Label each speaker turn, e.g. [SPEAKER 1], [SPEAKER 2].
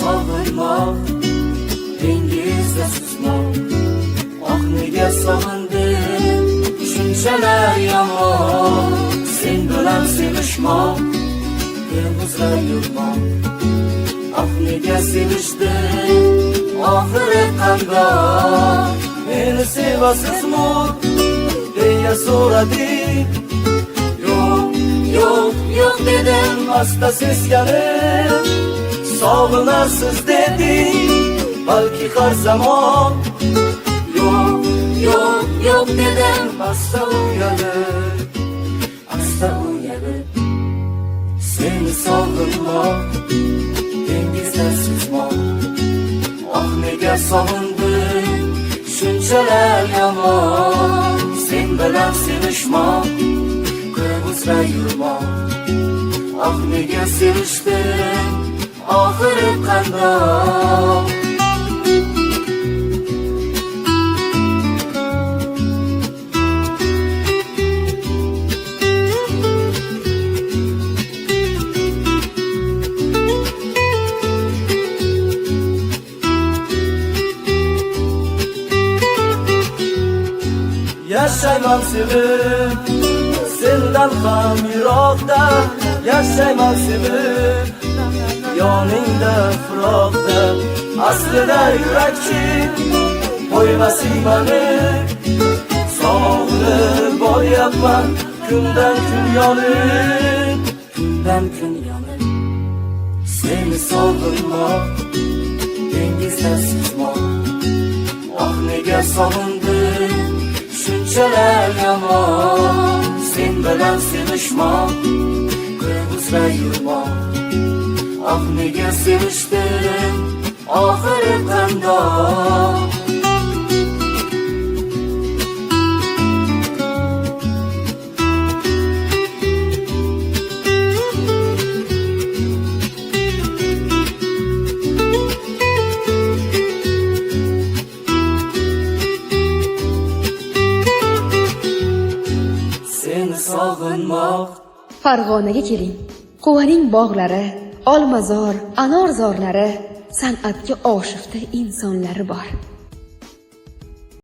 [SPEAKER 1] Sog'inmoq, dengizda suzmoq, oh nega sog'indim, shunchalar yomon. Sen bilan sevishmoq, devuzda yurmoq, oh nega sevishdim, oxiri qandoq. Meni sevasizmi, deya so'radik. Yo'q dedim asta seskanib. Sog'inarsiz deding, balki har zamon. Yo'q dedim, asta uyalib. Seni sog'inmoq, dengizda suzmoq, oh nega sog'indim, shunchalar yomon. Sen bilan sevishmoq, devuzda yurmoq, oh nega sevishdim, oxiri qandoq. Yashayman sevib, sendan ham yiroqda. Yashayman sevib, yoningda firoqda. Aslida yurakchi qo'ymasing mani, sog'inib boryapman kundan kun yonib. Seni sog'inmoq, dengizda suzmoq, oh nega sog'indim, shunchalar yomon. Sen bilan sevishmoq, devuzda yurmoq, oh nega sevishdim, oxiri qandoq. Seni sog'inmoq.
[SPEAKER 2] Farg'onaga keling. Quvaning bog'lari, olmazor, anorzorlari, san'atga oshifta insonlari bor.